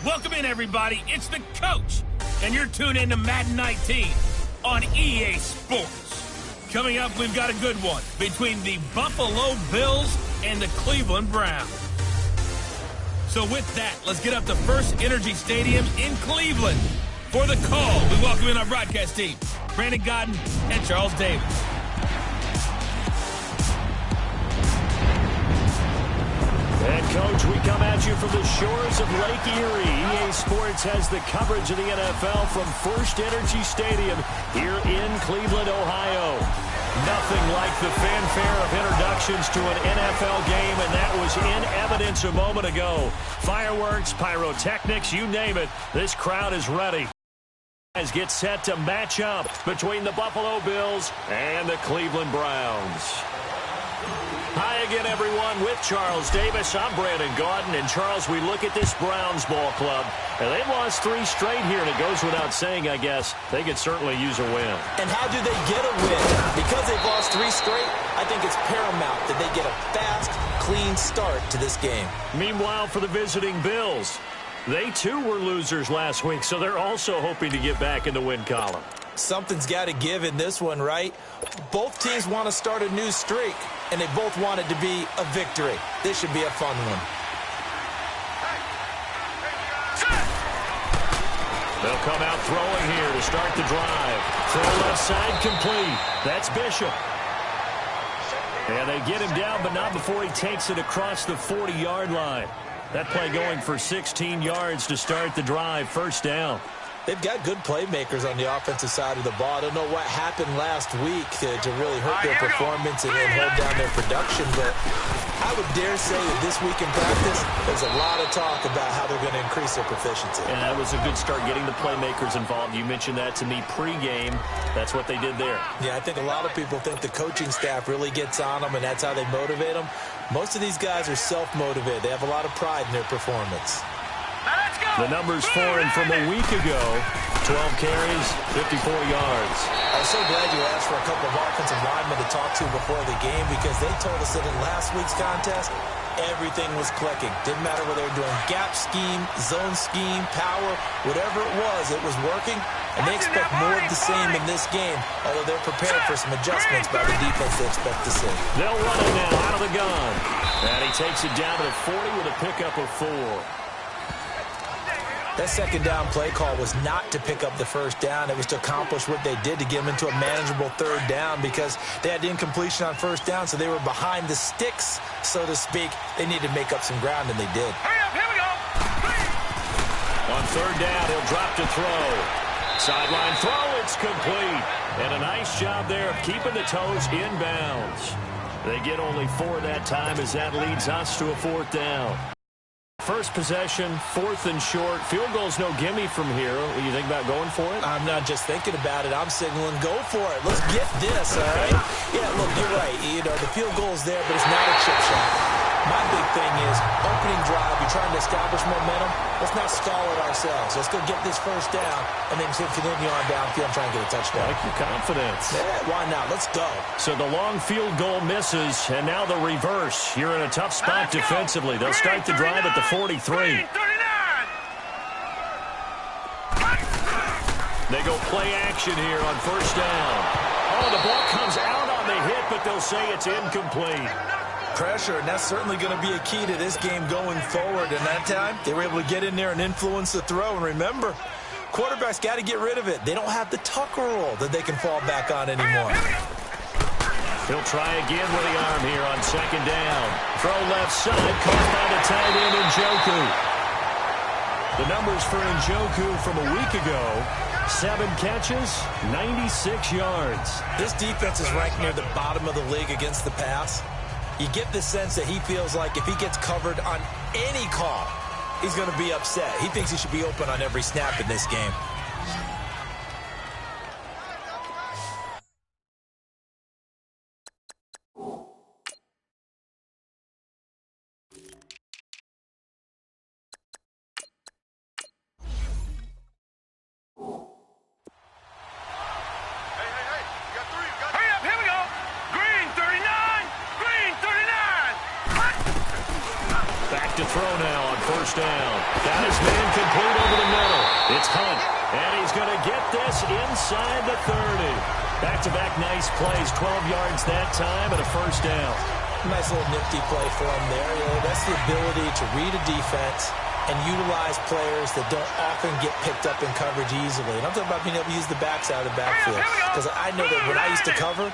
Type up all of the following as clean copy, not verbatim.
Welcome in, everybody. It's the coach, and you're tuned in to Madden 19 on EA Sports. Coming up, we've got a good one between the Buffalo Bills and the Cleveland Browns. So with that, let's get up to First Energy Stadium in Cleveland. For the call, we welcome in our broadcast team, Brandon Godden and Charles Davis. And, Coach, we come at you from the shores of Lake Erie. EA Sports has the coverage of the NFL from First Energy Stadium here in Cleveland, Ohio. Nothing like the fanfare of introductions to an NFL game, and that was in evidence a moment ago. Fireworks, pyrotechnics, you name it, this crowd is ready. Guys get set to match up between the Buffalo Bills and the Cleveland Browns. Hi again, everyone, with Charles Davis. I'm Brandon Gaudin. And, Charles, we look at this Browns ball club, and they've lost 3 straight here, and it goes without saying, I guess, they could certainly use a win. And how do they get a win? Because they've lost 3 straight, I think it's paramount that they get a fast, clean start to this game. Meanwhile, for the visiting Bills, they, too, were losers last week, so they're also hoping to get back in the win column. Something's got to give in this one, right? Both teams want to start a new streak, and they both want it to be a victory. This should be a fun one. They'll come out throwing here to start the drive. Throw left side complete. That's Bishop. And they get him down, but not before he takes it across the 40-yard line. That play going for 16 yards to start the drive. First down. They've got good playmakers on the offensive side of the ball. I don't know what happened last week to really hurt their performance and hold down their production, but I would dare say that this week in practice, there's a lot of talk about how they're going to increase their proficiency. And that was a good start, getting the playmakers involved. You mentioned that to me pregame. That's what they did there. Yeah, I think a lot of people think the coaching staff really gets on them, and that's how they motivate them. Most of these guys are self-motivated. They have a lot of pride in their performance. The numbers foreign from a week ago. 12 carries, 54 yards. I'm so glad you asked for a couple of offensive linemen to talk to before the game, because they told us that in last week's contest, everything was clicking. Didn't matter whether they were doing gap scheme, zone scheme, power, whatever it was working. And they expect more of the same in this game, although they're prepared for some adjustments by the defense they expect to see. They'll run it now out of the gun. And he takes it down to the 40 with a pickup of 4. That second down play call was not to pick up the first down. It was to accomplish what they did, to get them into a manageable third down, because they had incompletion on first down, so they were behind the sticks, so to speak. They needed to make up some ground, and they did. Hurry up, here we go. On third down, he'll drop to throw. Sideline throw, it's complete. And a nice job there of keeping the toes in bounds. They get only 4 that time, as that leads us to a 4th down. First possession, 4th and short. Field goal's no gimme from here. What do you think about going for it? I'm not just thinking about it. I'm signaling, go for it. Let's get this, all right? Yeah, look, you're right. You know, the field goal's there, but it's not a chip shot. My big thing is opening drive. You're trying to establish momentum. Let's not stall it ourselves. Let's go get this first down, and then continue on downfield and try and get a touchdown. I like your confidence. Yeah, why not? Let's go. So the long field goal misses, and now the reverse. You're in a tough spot defensively. They'll start the drive at the 43. They go play action here on first down. Oh, the ball comes out on the hit, but they'll say it's incomplete. Pressure, and that's certainly going to be a key to this game going forward. And that time, they were able to get in there and influence the throw. And remember, quarterbacks got to get rid of it. They don't have the Tucker rule that they can fall back on anymore. He'll try again with the arm here on second down. Throw left side, caught by the tight end, Njoku. The numbers for Njoku from a week ago: 7 catches, 96 yards. This defense is ranked near the bottom of the league against the pass. You get the sense that he feels like if he gets covered on any call, he's going to be upset. He thinks he should be open on every snap in this game. To throw now on first down. Got his man complete. Hunt. And he's going to get this inside the 30. Back-to-back nice plays, 12 yards that time and a first down. Nice little nifty play for him there. That's the ability to read a defense and utilize players that don't often get picked up in coverage easily. And I'm talking about being able to use the backs out of the backfield. Because I know that when I used to cover,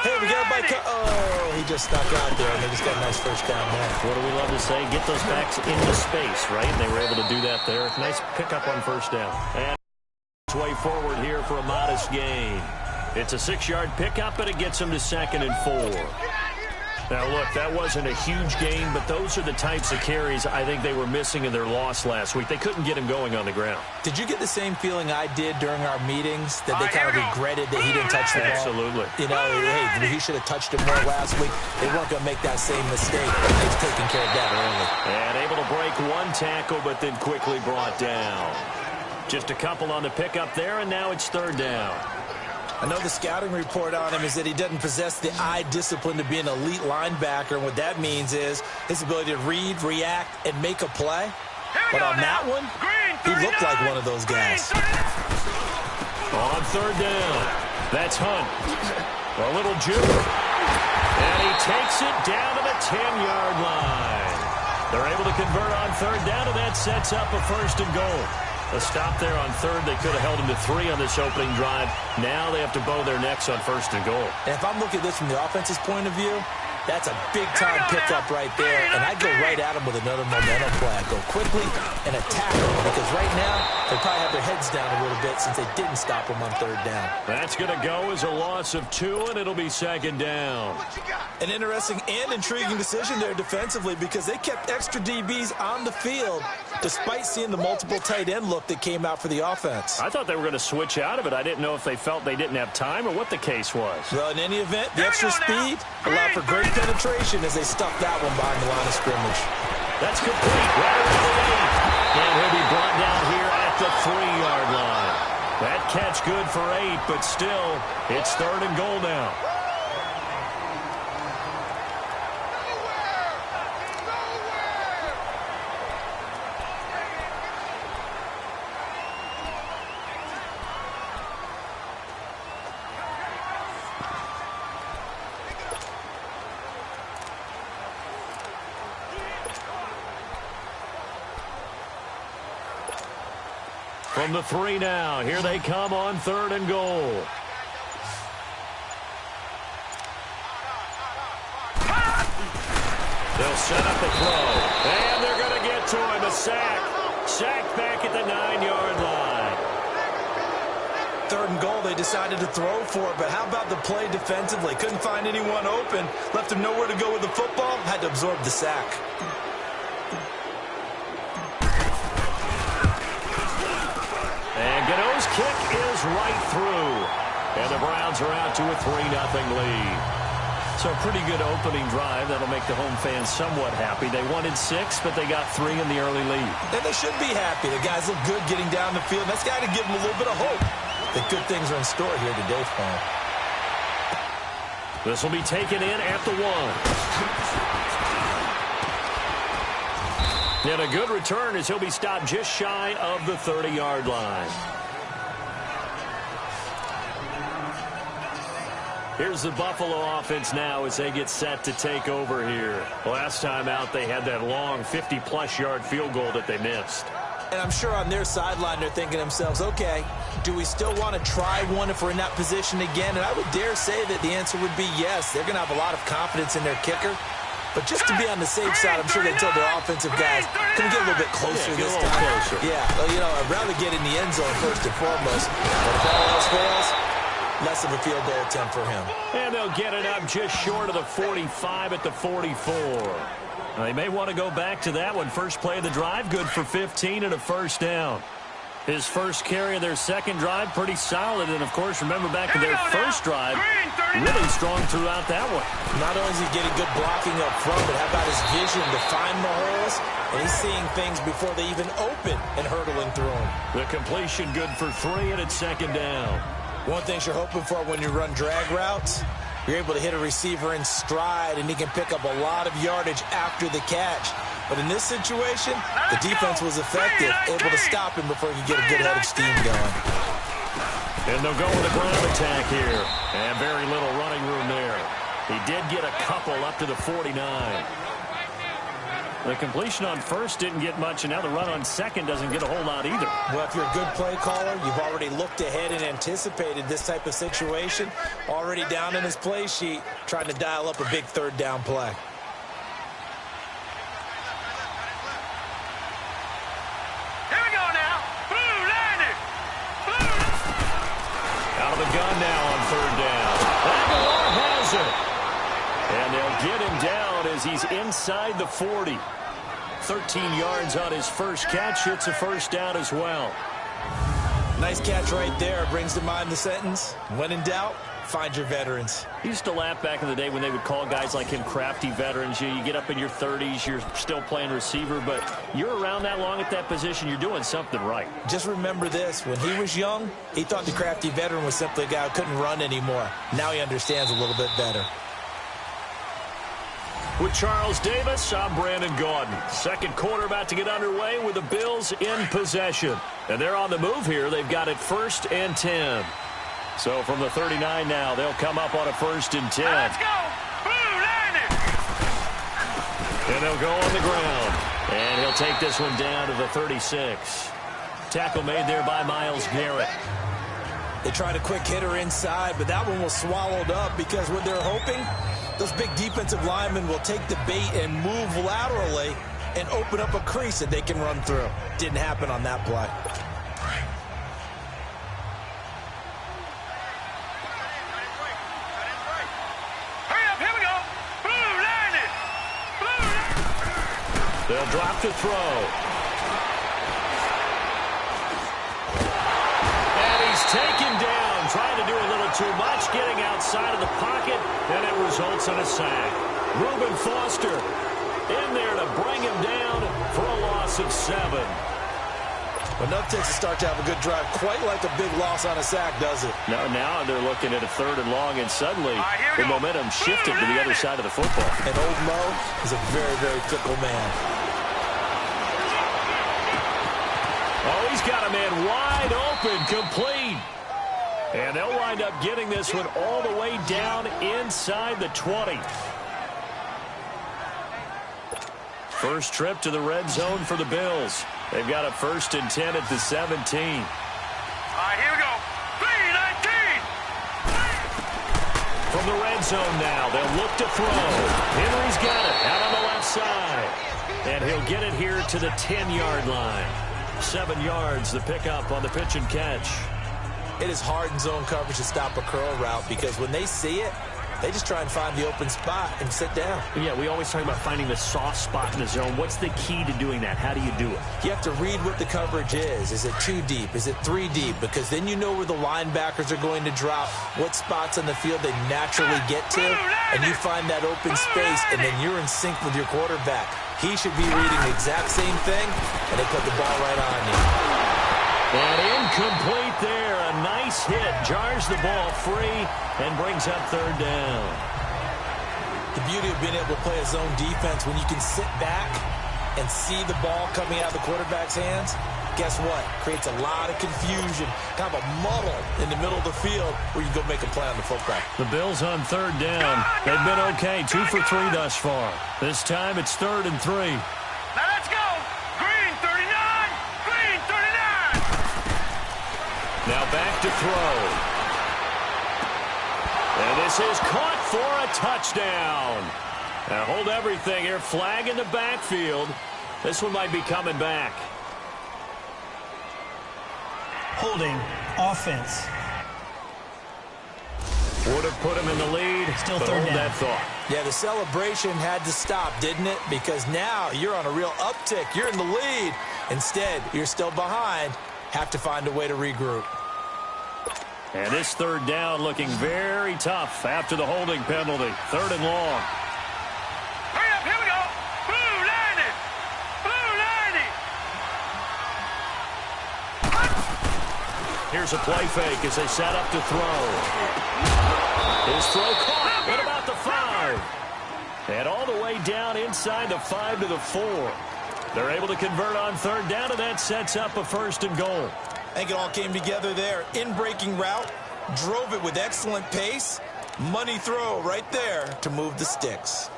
hey, we got a bike. Oh, he just snuck out there, and they just got a nice first down there. What do we love to say? Get those backs into space, right? And they were able to do that there. Nice pickup on first down. And it's way forward here for a modest gain. It's a 6-yard pickup, and it gets them to 2nd and 4. Now, look, that wasn't a huge gain, but those are the types of carries I think they were missing in their loss last week. They couldn't get him going on the ground. Did you get the same feeling I did during our meetings, that they kind of regretted that he didn't touch the ball? Absolutely. You know, hey, he should have touched it more last week. They weren't going to make that same mistake. They've taken care of that early. And able to break one tackle, but then quickly brought down. Just a couple on the pickup there, and now it's 3rd down. I know the scouting report on him is that he doesn't possess the eye discipline to be an elite linebacker, and what that means is his ability to read, react, and make a play. But on that one, he looked like one of those guys. On 3rd down, that's Hunt. A little juke. And he takes it down to the 10-yard line. They're able to convert on 3rd down, and that sets up a 1st and goal. A stop there on 3rd. They could have held him to 3 on this opening drive. Now they have to bow their necks on 1st and goal. And if I'm looking at this from the offense's point of view, that's a big-time pickup right there. And I'd go right at him with another momentum play. I'd go quickly and attack him, because right now they probably have their heads down a little bit since they didn't stop him on 3rd down. That's going to go as a loss of 2, and it'll be 2nd down. An interesting and intriguing decision there defensively, because they kept extra DBs on the field despite seeing the multiple tight end look that came out for the offense. I thought they were going to switch out of it. I didn't know if they felt they didn't have time or what the case was. Well, in any event, the extra speed allowed for great penetration as they stuffed that one behind the line of scrimmage. That's complete. Right around the 8. And he'll be brought down here at the 3-yard line. That catch good for 8, but still, it's 3rd and goal now. From the 3 now, here they come on 3rd and goal. They'll set up the throw, and they're going to get to him. A sack. Sacked back at the 9-yard line. 3rd and goal, they decided to throw for it, but how about the play defensively? Couldn't find anyone open, left him nowhere to go with the football, had to absorb the sack. And Gano's kick is right through. And the Browns are out to a 3-0 lead. So a pretty good opening drive. That'll make the home fans somewhat happy. They wanted 6, but they got 3 in the early lead. And they should be happy. The guys look good getting down the field. That's got to give them a little bit of hope that good things are in store here today for them. This will be taken in at the 1. And a good return as he'll be stopped just shy of the 30-yard line. Here's the Buffalo offense now as they get set to take over here. Last time out, they had that long 50-plus yard field goal that they missed. And I'm sure on their sideline they're thinking to themselves, okay, do we still want to try one if we're in that position again? And I would dare say that the answer would be yes. They're going to have a lot of confidence in their kicker. But just to be on the safe side, I'm sure they told their offensive guys, can we get a little bit closer this time? Closer. Yeah, well, you know, I'd rather get in the end zone first and foremost. But if all else fails, less of a field goal attempt for him. And they'll get it up just short of the 45 at the 44. Now, they may want to go back to that one. First play of the drive, good for 15 and a first down. His first carry of their second drive, pretty solid. And, of course, remember back to their first drive, really strong throughout that one. Not only is he getting good blocking up front, but how about his vision to find the holes? And he's seeing things before they even open and hurdling through them. The completion good for 3, and it's 2nd down. One thing you're hoping for when you run drag routes, you're able to hit a receiver in stride, and he can pick up a lot of yardage after the catch. But in this situation, the defense was effective, able to stop him before he could get a good head of steam going. And they'll go with a ground attack here. And very little running room there. He did get a couple up to the 49. The completion on first didn't get much, and now the run on second doesn't get a whole lot either. Well, if you're a good play caller, you've already looked ahead and anticipated this type of situation. Already down in his play sheet, trying to dial up a big third down play. Here we go now. Blue landed. Out of the gun now on third down. Aguilar has it. And they'll get him down as he's inside the 40. 13 yards on his first catch. It's a first down as well. Nice catch right there. Brings to mind the sentence, when in doubt, find your veterans. He used to laugh back in the day when they would call guys like him crafty veterans. You get up in your 30s, you're still playing receiver, but you're around that long at that position, you're doing something right. Just remember this. When he was young, he thought the crafty veteran was simply a guy who couldn't run anymore. Now he understands a little bit better. With Charles Davis, I'm Brandon Gaudin. Second quarter about to get underway with the Bills in possession. And they're on the move here. They've got it 1st and 10. So from the 39 now, they'll come up on a 1st and 10. Let's go. Blue landed. And they'll go on the ground. And he'll take this one down to the 36. Tackle made there by Myles Garrett. They tried a quick hitter inside, but that one was swallowed up because what they're hoping, those big defensive linemen will take the bait and move laterally and open up a crease that they can run through. Didn't happen on that play. Hurry up, here we go. Blue landed. Blue. They'll drop to throw. Taken down, trying to do a little too much, getting outside of the pocket, and it results in a sack. Reuben Foster in there to bring him down for a loss of 7. Enough takes to start to have a good drive, quite like a big loss on a sack, does it? Now they're looking at a 3rd and long, and suddenly the momentum shifted to the other side of the football. And old Mo is a very, very fickle man. Oh, he's got a man wide open, complete. And they'll wind up getting this one all the way down inside the 20. First trip to the red zone for the Bills. They've got a 1st and 10 at the 17. All right, here we go. 3-19. From the red zone now, they'll look to throw. Henry's got it out on the left side. And he'll get it here to the 10-yard line. 7 yards, the pickup on the pitch and catch. It is hard in zone coverage to stop a curl route because when they see it, they just try and find the open spot and sit down. Yeah, we always talk about finding the soft spot in the zone. What's the key to doing that? How do you do it? You have to read what the coverage is. Is it 2 deep? Is it 3 deep? Because then you know where the linebackers are going to drop, what spots on the field they naturally get to, and you find that open space, and then you're in sync with your quarterback. He should be reading the exact same thing, and they put the ball right on you. And incomplete there. A nice hit. Jars the ball free and brings up 3rd down. The beauty of being able to play a zone defense, when you can sit back and see the ball coming out of the quarterback's hands, guess what? Creates a lot of confusion, kind of a muddle in the middle of the field where you go make a play on the football. The Bills on 3rd down. They've been okay. 2 for 3 thus far. This time it's 3rd and 3. Now let's go. Green 39. Green 39. Now back to throw. And this is caught for a touchdown. Now hold everything here. Flag in the backfield. This one might be coming back. Holding offense. Would have put him in the lead. Still but 3rd hold down. that thought. Yeah, the celebration had to stop, didn't it? Because now you're on a real uptick. You're in the lead. Instead, you're still behind. Have to find a way to regroup. And this 3rd down looking very tough after the holding penalty. 3rd and long. Hurry up, here we go. Blue landed. Blue landed. Here's a play fake as they set up to throw. His throw caught at about the 5. And all the way down inside the 5 to the 4. They're able to convert on third down, and that sets up a 1st and goal. I think it all came together there. In-breaking route, drove it with excellent pace. Money throw right there to move the sticks.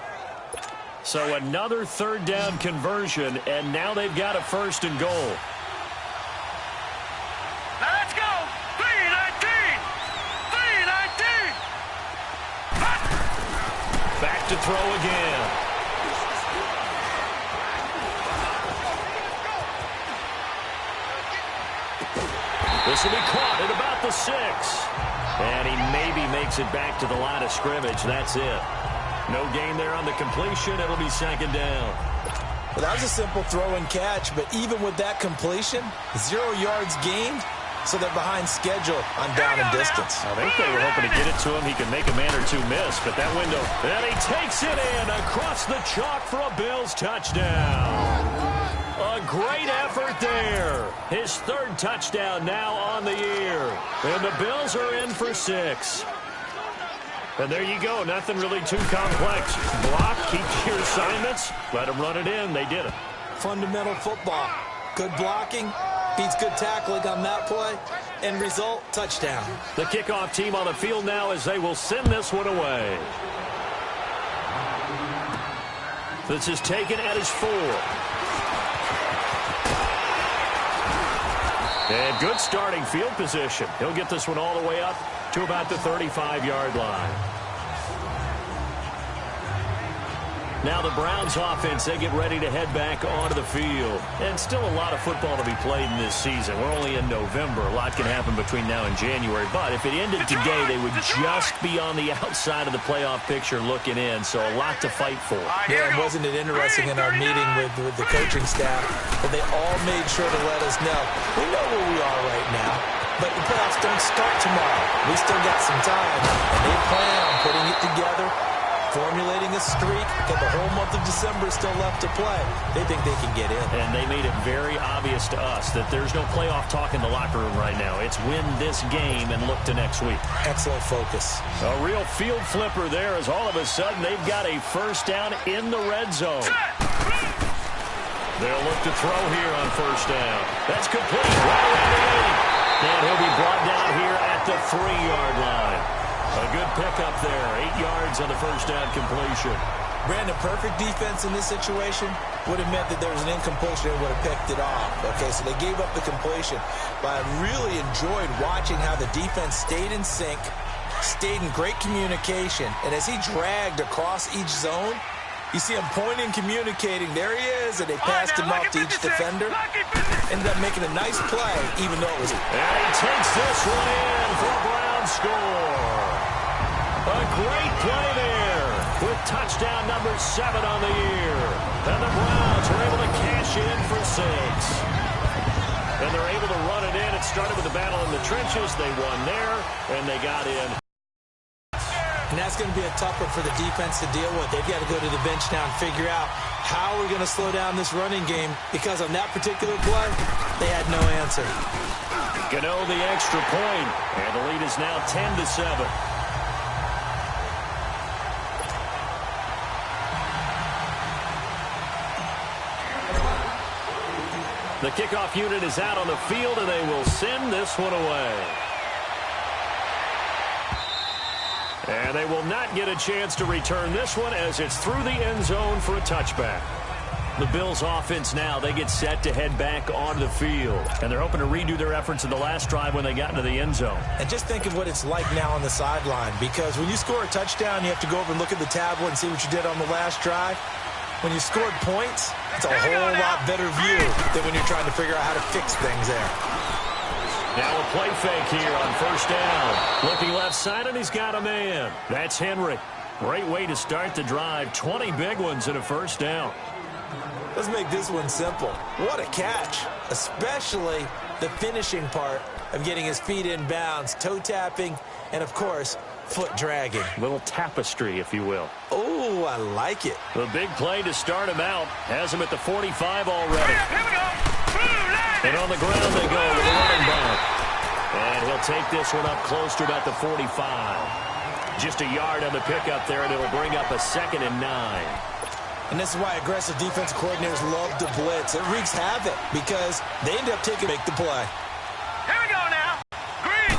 So another third down conversion, and now they've got a 1st and goal. Now let's go. 3-19. 3-19. Back to throw again. This will be caught at about the 6. And he maybe makes it back to the line of scrimmage. That's it. No gain there on the completion. It'll be 2nd down. Well, that was a simple throw and catch, but even with that completion, 0 yards gained, so they're behind schedule on down and distance. I think they were hoping to get it to him. He could make a man or two miss, but that window. And he takes it in across the chalk for a Bills touchdown. A great effort there. His 3rd touchdown now on the year. And the Bills are in for 6. And there you go. Nothing really too complex. Block, keep your assignments, let them run it in. They did it. Fundamental football. Good blocking, beats good tackling on that play. End result, touchdown. The kickoff team on the field now as they will send this one away. This is taken at his 4. And good starting field position. He'll get this one all the way up to about the 35-yard line. Now the Browns offense, they get ready to head back onto the field. And still a lot of football to be played in this season. We're only in November. A lot can happen between now and January. But if it ended today, they would just be on the outside of the playoff picture looking in. So a lot to fight for. Yeah, and wasn't it interesting in our meeting with the coaching staff that they all made sure to let us know, we know where we are right now, but the playoffs don't start tomorrow. We still got some time, and they plan on putting it together, formulating a streak. Got the whole month of December still left to play. They think they can get in. And they made it very obvious to us that there's no playoff talk in the locker room right now. It's win this game and look to next week. Excellent focus. A real field flipper there as all of a sudden they've got a 1st down in the red zone. They'll look to throw here on 1st down. That's complete. Right around the 80. And he'll be brought down here at the 3-yard line. A good pickup there. 8 yards on the 1st down completion. Brandon, perfect defense in this situation would have meant that there was an incompletion and would have picked it off. Okay, so they gave up the completion. But I really enjoyed watching how the defense stayed in sync, stayed in great communication. And as he dragged across each zone, you see him pointing, communicating. There he is, and they passed him off to each defender. Ended up making a nice play, even though it was... And he takes this one in for a Brown score. A great play there with touchdown number 7 on the year. And the Browns are able to cash in for 6. And they're able to run it in. It started with the battle in the trenches. They won there, and they got in. And that's going to be a tough one for the defense to deal with. They've got to go to the bench now and figure out how we're going to slow down this running game, because on that particular play, they had no answer. Gano the extra point, and the lead is now 10-7. The kickoff unit is out on the field, and they will send this one away. And they will not get a chance to return this one as it's through the end zone for a touchback. The Bills offense now, they get set to head back onto the field. And they're hoping to redo their efforts in the last drive when they got into the end zone. And just think of what it's like now on the sideline, because when you score a touchdown, you have to go over and look at the tablet and see what you did on the last drive. When you scored points, it's a whole lot better view than when you're trying to figure out how to fix things there. Now a play fake here on 1st down. Looking left side, and he's got a man. That's Henry. Great way to start the drive. 20 big ones in a 1st down. Let's make this one simple. What a catch, especially the finishing part of getting his feet in bounds, toe tapping, and, of course, foot dragging. Little tapestry, if you will. Oh, I like it. The big play to start him out has him at the 45 already. Here we go. And on the ground they go with a running back. And he'll take this one up close to about the 45. Just a yard on the pickup there, and it'll bring up a 2nd and 9. And this is why aggressive defensive coordinators love to blitz. It wreaks havoc because they end up make the play. Here we go now. Green.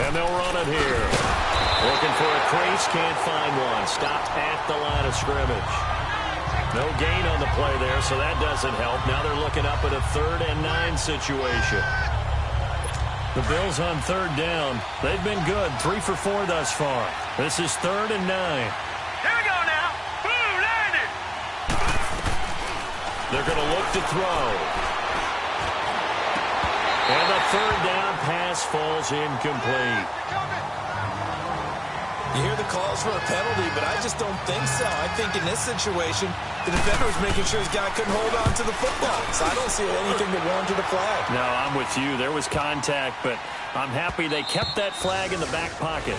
And they'll run it here. Looking for a crease, can't find one. Stopped at the line of scrimmage. No gain on the play there, so that doesn't help. Now they're looking up at a 3rd and 9 situation. The Bills on 3rd down. They've been good, 3 for 4 thus far. This is 3rd and 9. Here we go now. Boom, landed. They're going to look to throw. And the 3rd down pass falls incomplete. You hear the calls for a penalty, but I just don't think so. I think in this situation, the defender was making sure his guy couldn't hold on to the football. So I don't see anything that warranted a flag. No, I'm with you. There was contact, but I'm happy they kept that flag in the back pocket.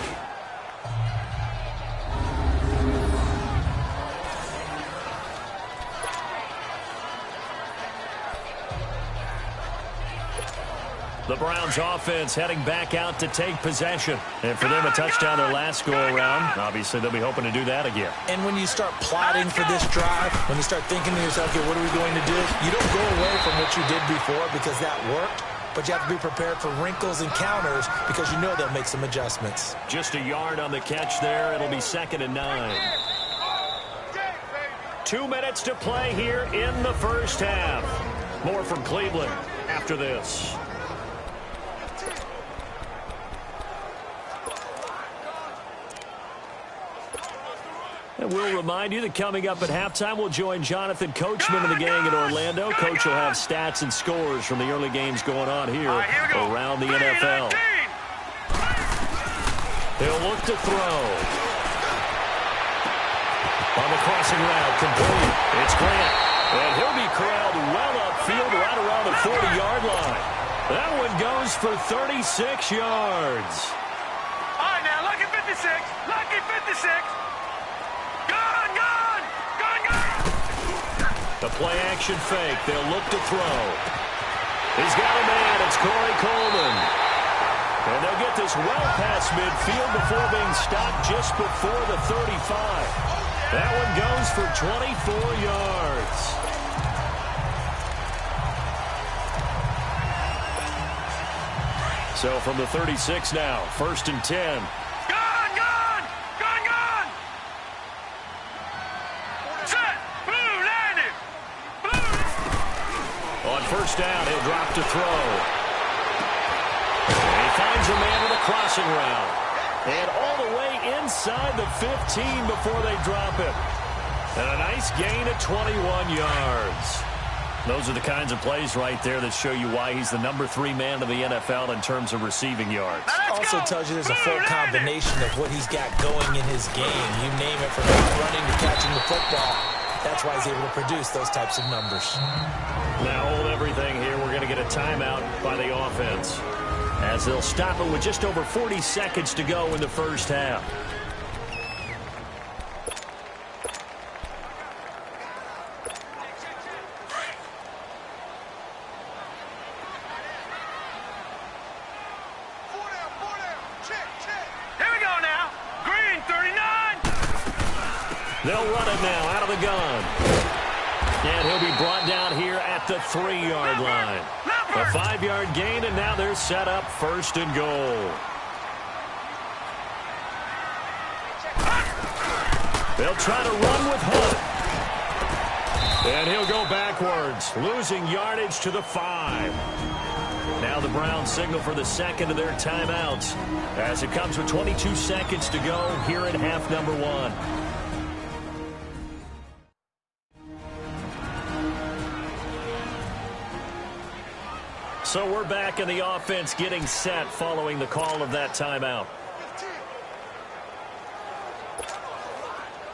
The Browns offense heading back out to take possession. And for them, a touchdown their last go-around. Obviously, they'll be hoping to do that again. And when you start plotting for this drive, when you start thinking to yourself, okay, what are we going to do? You don't go away from what you did before because that worked. But you have to be prepared for wrinkles and counters because you know they'll make some adjustments. Just a yard on the catch there. It'll be 2nd and 9. 2 minutes to play here in the first half. More from Cleveland after this. And we'll remind you that coming up at halftime, we'll join Jonathan Coachman and the gang in Orlando. Coach will have stats and scores from the early games going on here around the NFL. He'll look to throw. On the crossing route, complete. It's Grant. And he'll be corralled well upfield right around the 40-yard line. That one goes for 36 yards. All right, now, lucky 56. Lucky 56. The play-action fake. They'll look to throw. He's got a man. It's Corey Coleman. And they'll get this well past midfield before being stopped just before the 35. That one goes for 24 yards. So from the 36 now, 1st and 10. First down, he'll drop to throw. And he finds a man with a crossing route. And all the way inside the 15 before they drop it. And a nice gain of 21 yards. Those are the kinds of plays right there that show you why he's the number 3 man in the NFL in terms of receiving yards. Also tells you there's a full combination of what he's got going in his game. You name it, from running to catching the football. That's why he's able to produce those types of numbers. Now hold everything here. We're going to get a timeout by the offense as they'll stop it with just over 40 seconds to go in the first half. Here we go now. Green, 39. They'll run it now out of the gun. And he'll be brought down here at the 3-yard line. A 5-yard gain, and now they're set up 1st and goal. They'll try to run with Hunt. And he'll go backwards, losing yardage to the 5. Now the Browns signal for the 2nd of their timeouts as it comes with 22 seconds to go here in half number 1. So we're back in the offense getting set following the call of that timeout.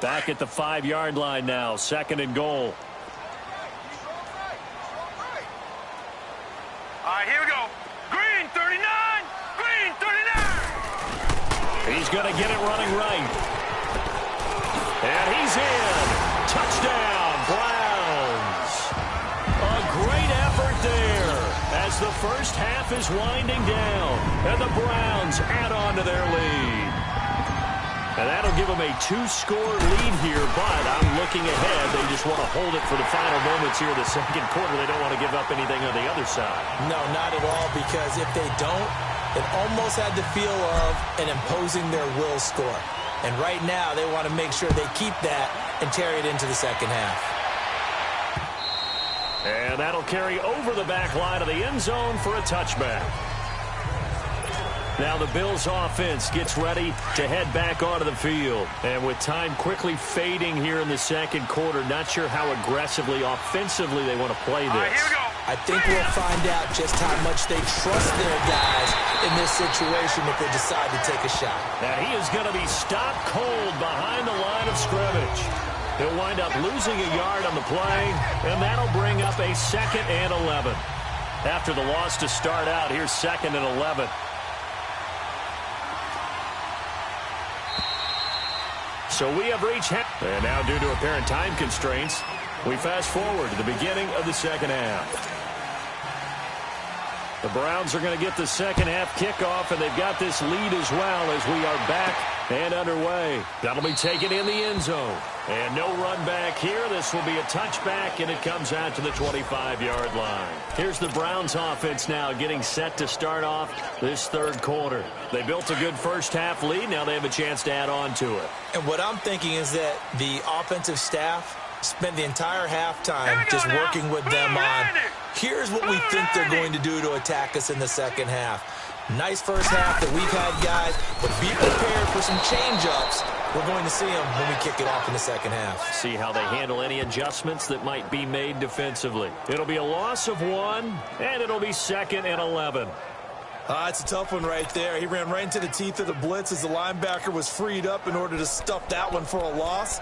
Back at the 5-yard line now, 2nd and goal. All right, here we go. Green, 39. Green, 39. He's going to get it running right. And he's in. Touchdown, Browns. A great effort there as as the first half is winding down, and the Browns add on to their lead. And that'll give them a 2-score lead here, but I'm looking ahead. They just want to hold it for the final moments here in the second quarter. They don't want to give up anything on the other side. No, not at all, because if they don't, it almost had the feel of an imposing their will score. And right now, they want to make sure they keep that and carry it into the second half. And that'll carry over the back line of the end zone for a touchback. Now the Bills offense gets ready to head back onto the field. And with time quickly fading here in the second quarter, not sure how aggressively, offensively they want to play this. I think we'll find out just how much they trust their guys in this situation if they decide to take a shot. And he is going to be stopped cold behind the line of scrimmage. He'll wind up losing a yard on the play, and that'll bring up a 2nd and 11. After the loss to start out, here's 2nd and 11. So we have reached half. And now due to apparent time constraints, we fast forward to the beginning of the second half. The Browns are going to get the second half kickoff, and they've got this lead as well as we are back and underway. That'll be taken in the end zone. And no run back here. This will be a touchback, and it comes out to the 25-yard line. Here's the Browns offense now getting set to start off this third quarter. They built a good first half lead. Now they have a chance to add on to it. And what I'm thinking is that the offensive staff spent the entire halftime just working with them on, here's what we think they're going to do to attack us in the second half. Nice first half that we've had, guys, but be prepared for some change-ups. We're going to see them when we kick it off in the second half. See how they handle any adjustments that might be made defensively. It'll be a loss of 1, and it'll be 2nd and 11. It's a tough one right there. He ran right into the teeth of the blitz as the linebacker was freed up in order to stuff that one for a loss.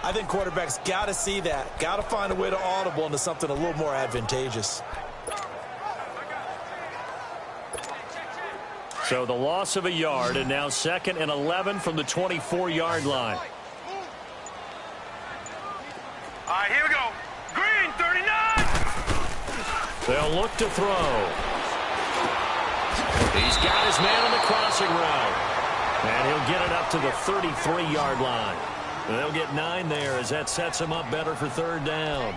I think quarterbacks got to see that. Got to find a way to audible into something a little more advantageous. So the loss of a yard, and now 2nd and 11 from the 24-yard line. All right, here we go. Green, 39. They'll look to throw. He's got his man on the crossing route. And he'll get it up to the 33-yard line. And they'll get 9 there as that sets him up better for third down.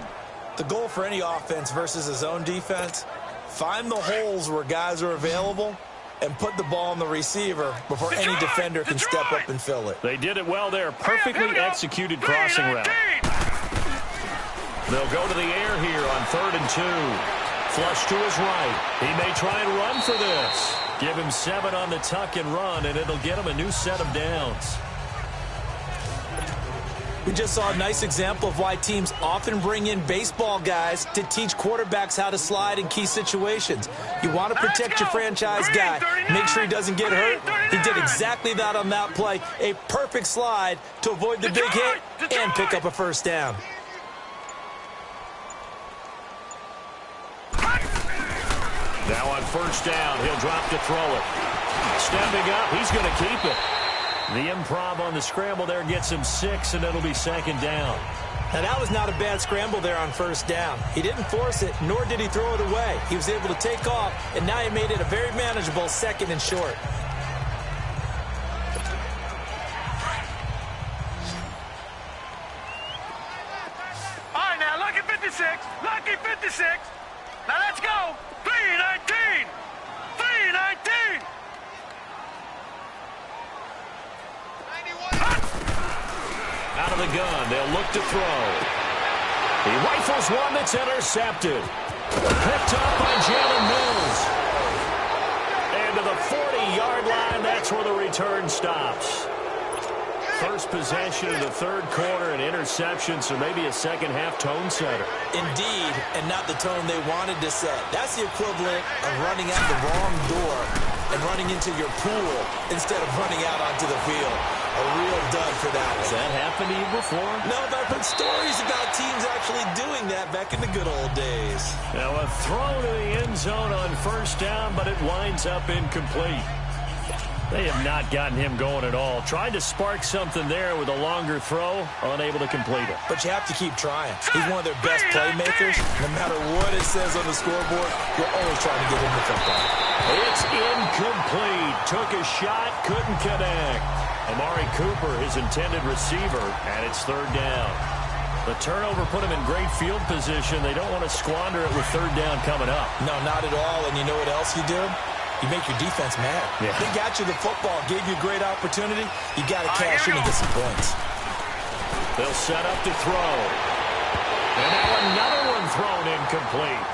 The goal for any offense versus a zone defense, find the holes where guys are available and put the ball on the receiver before any defender can step up and fill it. They did it well there. Perfectly executed crossing route. They'll go to the air here on 3rd and 2. Flush to his right. He may try and run for this. Give him 7 on the tuck and run, and it'll get him a new set of downs. We just saw a nice example of why teams often bring in baseball guys to teach quarterbacks how to slide in key situations. You want to protect your franchise guy. Make sure he doesn't get hurt. He did exactly that on that play. A perfect slide to avoid the big hit and pick up a first down. Now on first down, he'll drop to throw it. Stepping up, he's going to keep it. The improv on the scramble there gets him 6, and it'll be 2nd down. Now, that was not a bad scramble there on first down. He didn't force it, nor did he throw it away. He was able to take off, and now he made it a very manageable 2nd and short. All right, now, lucky 56. Lucky 56. Now, let's go. 3-19. 3-19. Out of the gun, they'll look to throw. He rifles one that's intercepted. Picked up by Jalen Mills. And to the 40-yard line, that's where the return stops. First possession of the third quarter, an interception, so maybe a second-half tone setter. Indeed, and not the tone they wanted to set. That's the equivalent of running out the wrong door and running into your pool instead of running out onto the field. A real dud for that one. Has that happened to you before? No, but I've heard stories about teams actually doing that back in the good old days. Now a throw to the end zone on first down, but it winds up incomplete. They have not gotten him going at all. Tried to spark something there with a longer throw, unable to complete it. But you have to keep trying. He's one of their best playmakers. No matter what it says on the scoreboard, you're always trying to get him the football. It's incomplete. Took a shot, couldn't connect. Amari Cooper, his intended receiver, and it's third down. The turnover put him in great field position. They don't want to squander it with third down coming up. No, not at all. And you know what else you do? You make your defense mad. Yeah. They got you the football, gave you a great opportunity. You got to cash in and get some points. They'll set up to throw. And now another one thrown incomplete.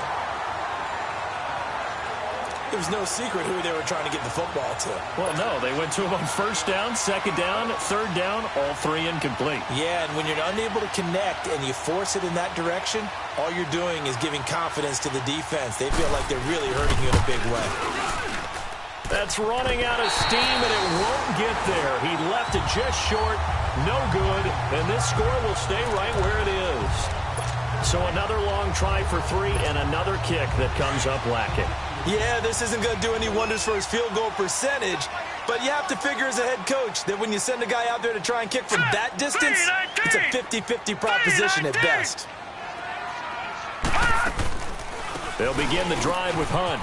It was no secret who they were trying to get the football to. Well, no, they went to him on first down, second down, third down, all three incomplete. Yeah, and when you're unable to connect and you force it in that direction, all you're doing is giving confidence to the defense. They feel like they're really hurting you in a big way. That's running out of steam, and it won't get there. He left it just short, no good, and this score will stay right where it is. So another long try for three and another kick that comes up lacking. Yeah, this isn't going to do any wonders for his field goal percentage, but you have to figure as a head coach that when you send a guy out there to try and kick from that distance, it's a 50-50 proposition at best. They'll begin the drive with Hunt.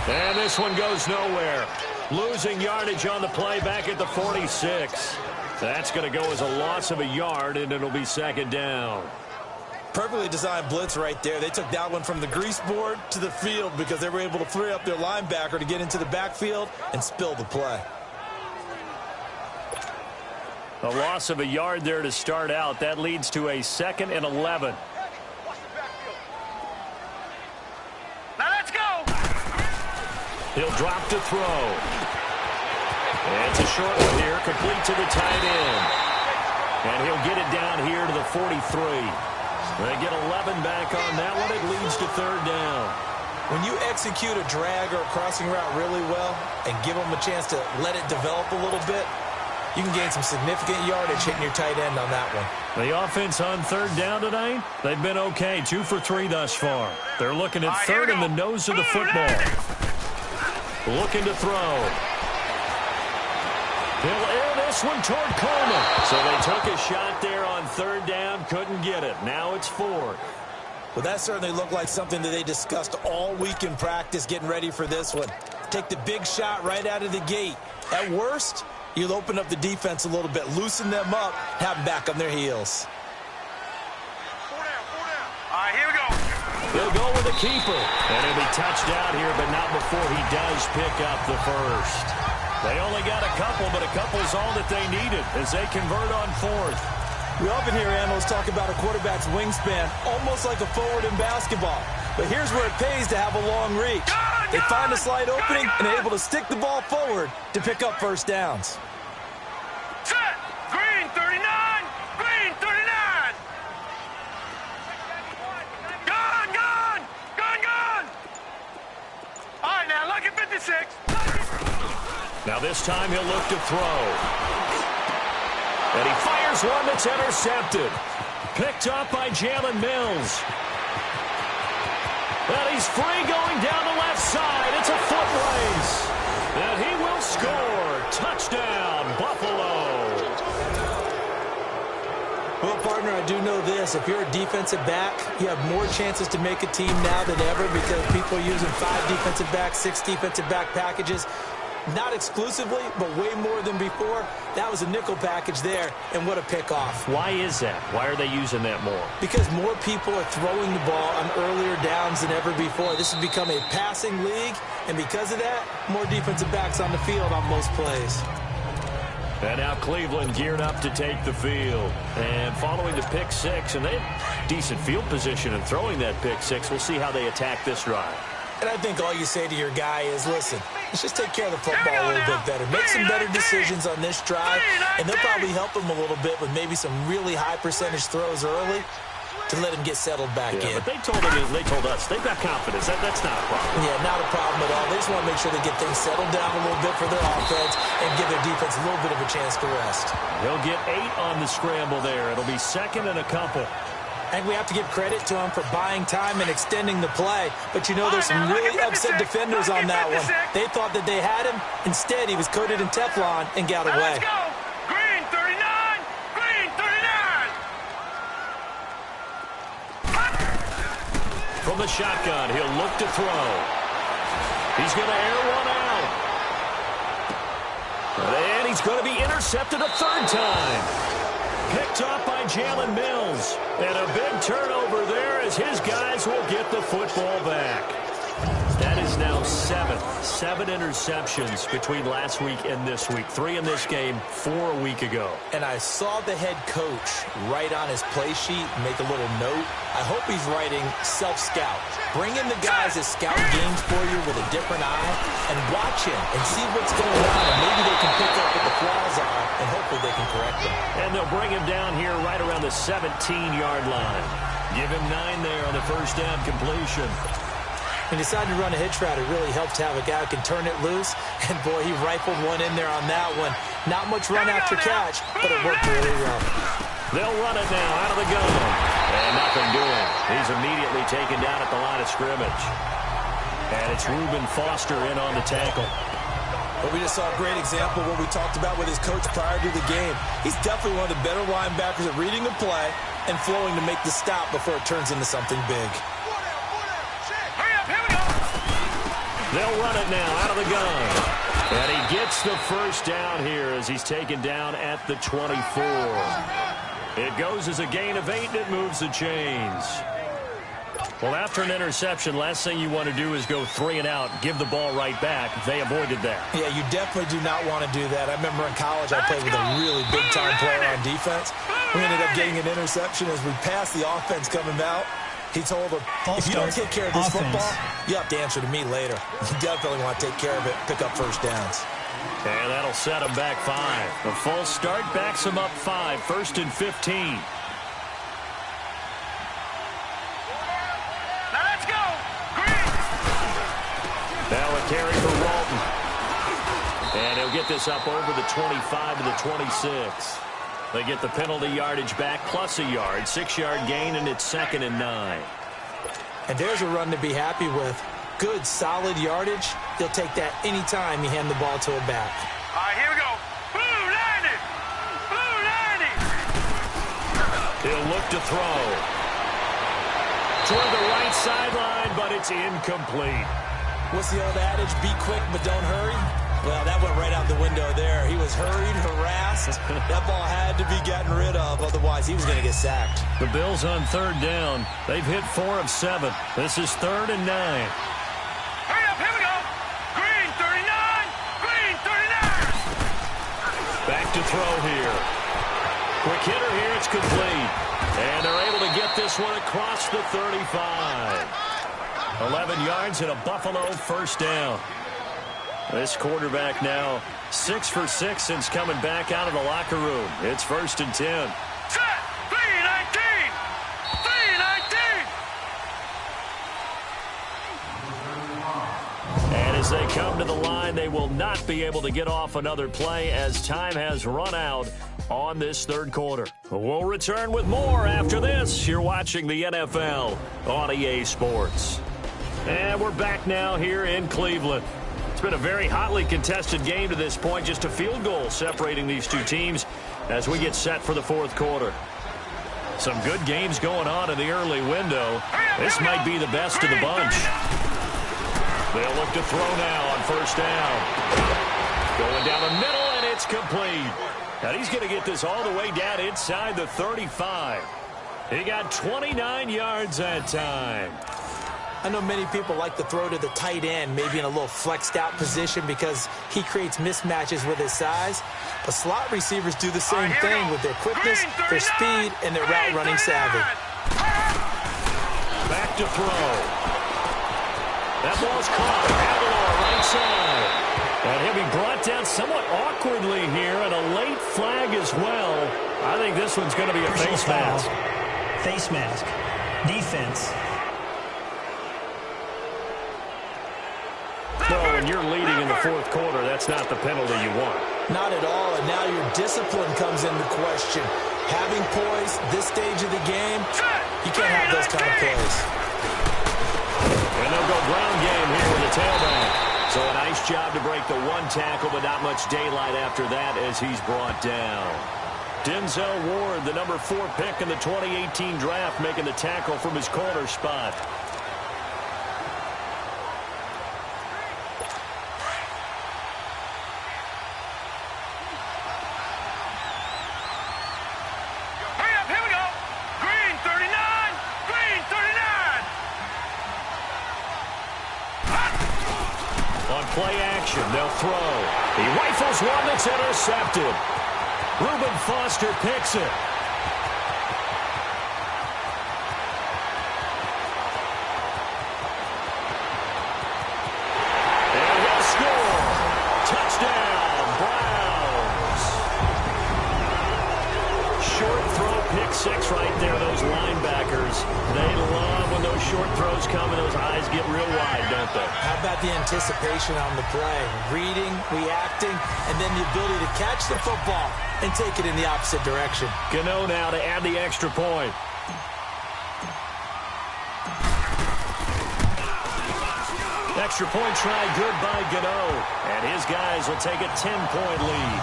And this one goes nowhere. Losing yardage on the play back at the 46. That's going to go as a loss of a yard, and it'll be second down. Perfectly designed blitz right there. They took that one from the grease board to the field because they were able to free up their linebacker to get into the backfield and spill the play. A loss of a yard there to start out. That leads to a 2nd and 11. Now let's go. He'll drop to throw. And it's a short one here, complete to the tight end. And he'll get it down here to the 43. They get 11 back on that one. It leads to third down. When you execute a drag or a crossing route really well and give them a chance to let it develop a little bit, you can gain some significant yardage hitting your tight end on that one. The offense on third down tonight, they've been okay. 2 for 3 thus far. They're looking at third in the nose of the football. Looking to throw. He'll air this one toward Coleman. So they took a shot there on third down, couldn't get it. Now it's fourth. Well, that certainly looked like something that they discussed all week in practice getting ready for this one. Take the big shot right out of the gate. At worst, you'll open up the defense a little bit, loosen them up, have them back on their heels. 4 down, 4 down. All right, here we go. He'll go with the keeper. And he'll be touched out here, but not before he does pick up the first. They only got a couple, but a couple's all that they needed as they convert on fourth. We often hear analysts talk about a quarterback's wingspan, almost like a forward in basketball. But here's where it pays to have a long reach. They find a slight opening and are able to stick the ball forward to pick up first downs. Set. Green 39. Green 39. Gone, gone. Gone, gone. All right, now look at 56. Now this time he'll look to throw. And he fires one that's intercepted. Picked up by Jalen Mills. And he's free going down the left side. It's a foot race. And he will score. Touchdown, Buffalo. Well, partner, I do know this. If you're a defensive back, you have more chances to make a team now than ever because people are using 5 defensive backs, 6 defensive back packages. Not exclusively, but way more than before. That was a nickel package there, and what a pickoff. Why is that? Why are they using that more? Because more people are throwing the ball on earlier downs than ever before. This has become a passing league, and because of that, more defensive backs on the field on most plays. And now Cleveland geared up to take the field. And following the pick six, and they have decent field position in throwing that pick six. We'll see how they attack this drive. And I think all you say to your guy is, listen, let's just take care of the football a little bit better. Make some better decisions on this drive, and they'll probably help him a little bit with maybe some really high percentage throws early to let him get settled back in. But they told us, they've got confidence. That's not a problem. Yeah, not a problem at all. They just want to make sure they get things settled down a little bit for their offense and give their defense a little bit of a chance to rest. He'll get 8 on the scramble there. It'll be second and a couple. I think we have to give credit to him for buying time and extending the play. But, you know, there's some really upset defenders on that one. They thought that they had him. Instead, he was coated in Teflon and got away. Let's go. Green 39. Green 39. From the shotgun, he'll look to throw. He's going to air one out. And he's going to be intercepted a third time. Picked off by Jalen Mills. And a big turnover there as his guys will get the football back. That is now 7 interceptions between last week and this week. 3 in this game, 4 a week ago. And I saw the head coach write on his play sheet, make a little note. I hope he's writing self-scout. Bring in the guys that scout games for you with a different eye and watch him and see what's going on. And maybe they can pick up what the flaws are and hopefully they can correct them. And they'll bring him down here right around the 17-yard line. Give him 9 there on the first down completion. He decided to run a hitch route. It really helps to have a guy who can turn it loose. And, boy, he rifled one in there on that one. Not much run after catch, but it worked really well. They'll run it now out of the gun. And nothing doing. He's immediately taken down at the line of scrimmage. And it's Reuben Foster in on the tackle. But we just saw a great example of what we talked about with his coach prior to the game. He's definitely one of the better linebackers at reading the play and flowing to make the stop before it turns into something big. They'll run it now out of the gun. And he gets the first down here as he's taken down at the 24. It goes as a gain of 8, and it moves the chains. Well, after an interception, last thing you want to do is go 3 and out, give the ball right back. They avoided that. Yeah, you definitely do not want to do that. I remember in college I played with a really big-time player on defense. We ended up getting an interception as we passed the offense coming out. He told him, if you don't take care of this football, you have to answer to me later. You definitely want to take care of it, pick up first downs. And that'll set him back 5. A false start backs him up 5, 1st and 15. Now let's go. Green. Now a carry for Walton. And he'll get this up over the 25 to the 26. They get the penalty yardage back plus a yard, 6-yard gain, and it's 2nd and 9. And there's a run to be happy with. Good, solid yardage. He'll take that any time you hand the ball to a back. All right, here we go. Blue 90. Blue 90. He'll look to throw. Toward the right sideline, but it's incomplete. What's the old adage? Be quick, but don't hurry. Well, that went right out the window there. He was hurried, harassed. That ball had to be gotten rid of, otherwise he was going to get sacked. The Bills on 3rd down. They've hit 4 of 7. This is 3rd and 9. Hurry up, here we go. Green 39. Green 39. Back to throw here. Quick hitter here, it's complete. And they're able to get this one across the 35. 11 yards and a Buffalo first down. This quarterback now 6 for 6 since coming back out of the locker room. It's 1st and 10. Set. 319. 319. And as they come to the line, they will not be able to get off another play as time has run out on this 3rd quarter. We'll return with more after this. You're watching the NFL on EA Sports. And we're back now here in Cleveland. It's been a very hotly contested game to this point. Just a field goal separating these two teams as we get set for the 4th quarter. Some good games going on in the early window. This might be the best of the bunch. They'll look to throw now on 1st down. Going down the middle, and it's complete. And he's going to get this all the way down inside the 35. He got 29 yards that time. I know many people like to throw to the tight end, maybe in a little flexed out position because he creates mismatches with his size. But slot receivers do the same thing with their quickness, their speed, and their route running savvy. Back to throw. That ball's caught. Aguilar right side. And he'll be brought down somewhat awkwardly here, and a late flag as well. I think this one's going to be a face mask. Face mask. Defense. Well, when you're leading in the 4th quarter, that's not the penalty you want. Not at all, and now your discipline comes into question. Having poise this stage of the game, you can't have those kind of plays. And they'll go ground game here with the tailback. So a nice job to break the one tackle, but not much daylight after that as he's brought down. Denzel Ward, the number 4 pick in the 2018 draft, making the tackle from his corner spot. Play action, they'll throw. He rifles one that's intercepted. Reuben Foster picks it. And he'll score. Touchdown, Browns. Short throw, pick 6 right there, those linebackers. They love when those short throws come and those eyes get real wide, don't they? How about the anticipation on the play? Reading, reacting, and then the ability to catch the football and take it in the opposite direction. Gano now to add the extra point. Extra point try good by Gano. And his guys will take a 10-point lead.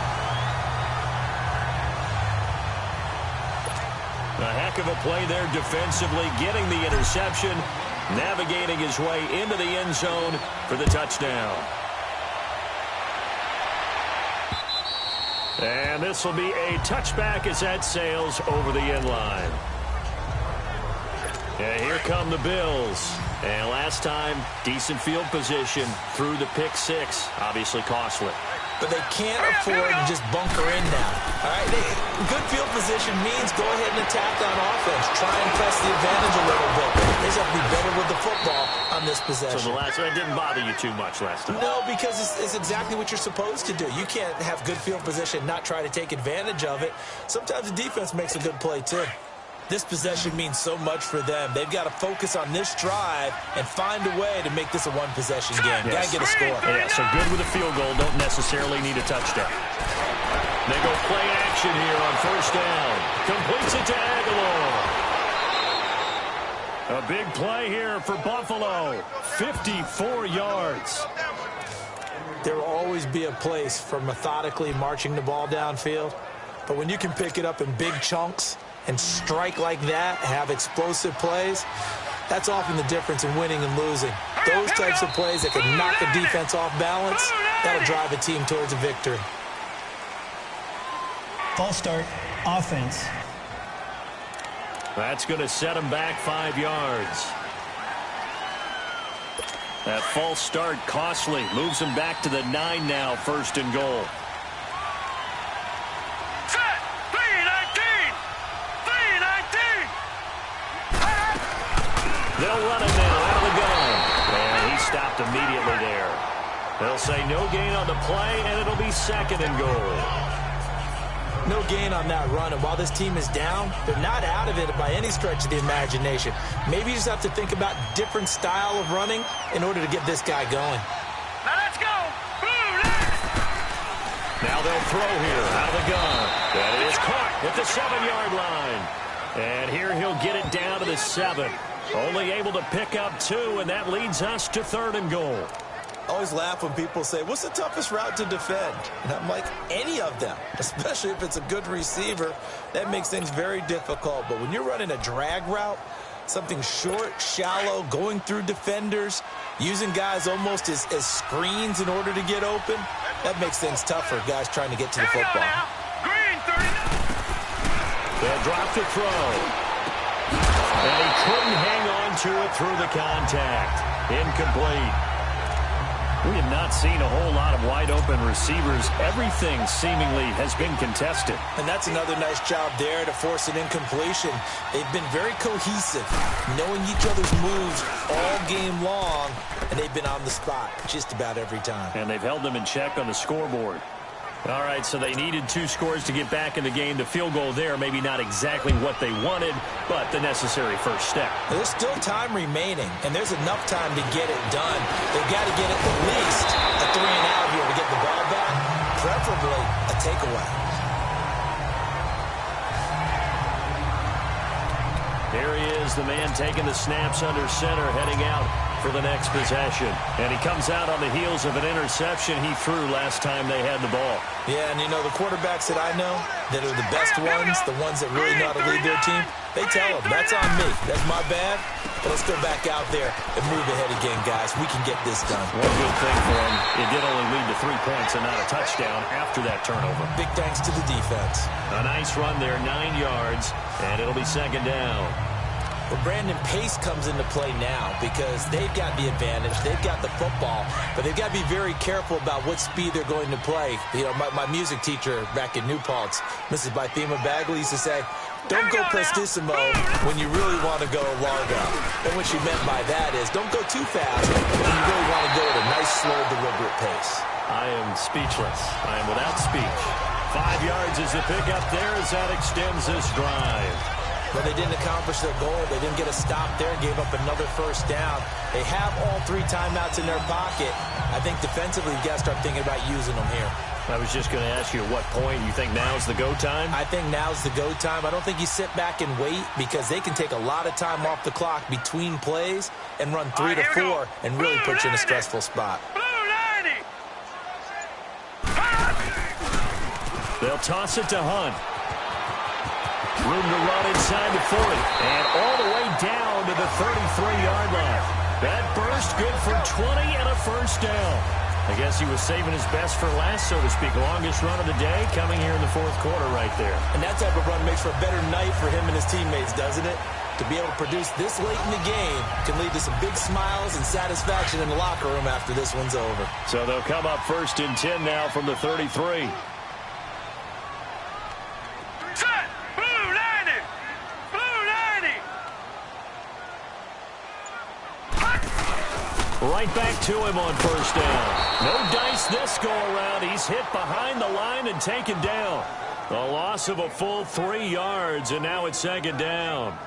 A heck of a play there defensively, getting the interception, navigating his way into the end zone for the touchdown. And this will be a touchback as that sails over the end line. And here come the Bills. And last time, decent field position through the pick 6, obviously costly. But they can't afford to just bunker in now. All right, good field position means go ahead and attack on offense. Try and press the advantage a little bit. They just have to be better with the football on this possession. So the last one didn't bother you too much last time? No, because it's exactly what you're supposed to do. You can't have good field position, not try to take advantage of it. Sometimes the defense makes a good play too. This possession means so much for them. They've got to focus on this drive and find a way to make this a one-possession game. Got to get a score. Yeah, so good with a field goal. Don't necessarily need a touchdown. They go play action here on first down. Completes it to Aguilar. A big play here for Buffalo. 54 yards. There will always be a place for methodically marching the ball downfield. But when you can pick it up in big chunks and strike like that, have explosive plays, that's often the difference in winning and losing. Those types of plays that can knock a defense off balance, that'll drive a team towards a victory. False start, offense. That's going to set him back 5 yards. That false start costly. Moves him back to the 9 now, first and goal. They'll run it now out of the gun. And he stopped immediately there. They'll say no gain on the play, and it'll be second and goal. No gain on that run, and while this team is down, they're not out of it by any stretch of the imagination. Maybe you just have to think about different style of running in order to get this guy going. Now let's go. Now they'll throw here out of the gun. That is caught at the 7-yard line. And here he'll get it down to the 7. Only able to pick up 2, and that leads us to third and goal. I always laugh when people say, what's the toughest route to defend? And I'm like, any of them, especially if it's a good receiver. That makes things very difficult. But when you're running a drag route, something short, shallow, going through defenders, using guys almost as screens in order to get open, that makes things tougher, guys trying to get to the football. Green 39. They'll drop the throw. And he couldn't hang on to it through the contact. Incomplete. We have not seen a whole lot of wide-open receivers. Everything seemingly has been contested. And that's another nice job there to force an incompletion. They've been very cohesive, knowing each other's moves all game long, and they've been on the spot just about every time. And they've held them in check on the scoreboard. All right, so they needed 2 scores to get back in the game. The field goal there, maybe not exactly what they wanted, but the necessary first step. There's still time remaining, and there's enough time to get it done. They've got to get at least a 3 and out here to get the ball back. preferably a takeaway. Here he is, the man taking the snaps under center, heading out for the next possession. And he comes out on the heels of an interception he threw last time they had the ball. Yeah, and you know, the quarterbacks that I know that are the best ones, the ones that really know how to lead their team, they tell them, that's on me. That's my bad. But let's go back out there and move ahead again, guys. We can get this done. One good thing for him, it did only lead to 3 points and not a touchdown after that turnover. Big thanks to the defense. A nice run there, 9 yards, and it'll be second down. Well, Brandon, pace comes into play now because they've got the advantage. They've got the football, but they've got to be very careful about what speed they're going to play. You know, my music teacher back in New Paltz, Mrs. Bythema Bagley, used to say, don't go prestissimo when you really want to go largo. And what she meant by that is don't go too fast when you really want to go at a nice, slow, deliberate pace. I am speechless. I am without speech. 5 yards is the pickup there as that extends this drive. But they didn't accomplish their goal. They didn't get a stop there, gave up another first down. They have all 3 timeouts in their pocket. I think defensively, you got to start thinking about using them here. I was just going to ask you at what point you think now's the go time? I think now's the go time. I don't think you sit back and wait because they can take a lot of time off the clock between plays and run 3 to 4 and really put you in a stressful spot. They'll toss it to Hunt. Room to run inside the 40. And all the way down to the 33-yard line. That burst good for 20 and a first down. I guess he was saving his best for last, so to speak. Longest run of the day coming here in the fourth quarter right there. And that type of run makes for a better night for him and his teammates, doesn't it? To be able to produce this late in the game can lead to some big smiles and satisfaction in the locker room after this one's over. So they'll come up 1st and 10 now from the 33. Right back to him on first down. No dice this go-around. He's hit behind the line and taken down. A loss of a full 3 yards, and now it's second down.